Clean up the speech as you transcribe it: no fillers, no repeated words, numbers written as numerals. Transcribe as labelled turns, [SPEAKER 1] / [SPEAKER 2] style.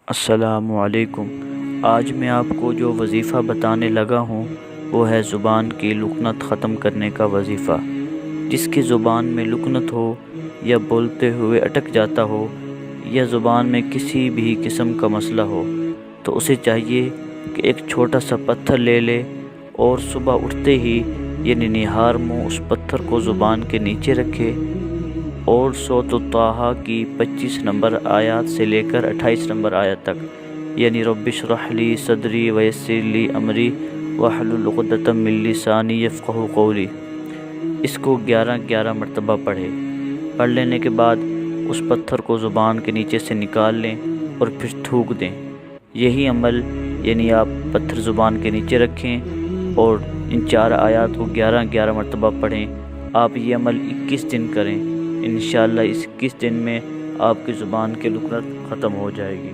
[SPEAKER 1] السلام علیکم۔ آج میں آپ کو جو وظیفہ بتانے لگا ہوں وہ ہے زبان کی لکنت ختم کرنے کا وظیفہ۔ جس کی زبان میں لکنت ہو یا بولتے ہوئے اٹک جاتا ہو یا زبان میں کسی بھی قسم کا مسئلہ ہو تو اسے چاہیے کہ ایک چھوٹا سا پتھر لے لے اور صبح اٹھتے ہی یعنی نہار منہ اس پتھر کو زبان کے نیچے رکھے اور سورۃ طٰہٰ کی 25 نمبر آیات سے لے کر 28 نمبر آیت تک یعنی رب اشرح لی صدری ویسر لی امری واحلل عقدۃ من لسانی یفقہوا قولی، اس کو 11 مرتبہ پڑھ لینے کے بعد اس پتھر کو زبان کے نیچے سے نکال لیں اور پھر تھوک دیں۔ یہی عمل یعنی آپ پتھر زبان کے نیچے رکھیں اور ان 4 آیات کو 11 مرتبہ پڑھیں۔ آپ یہ عمل 21 دن کریں، انشاءاللہ اس 21 دن میں آپ کی زبان کی لکنت ختم ہو جائے گی۔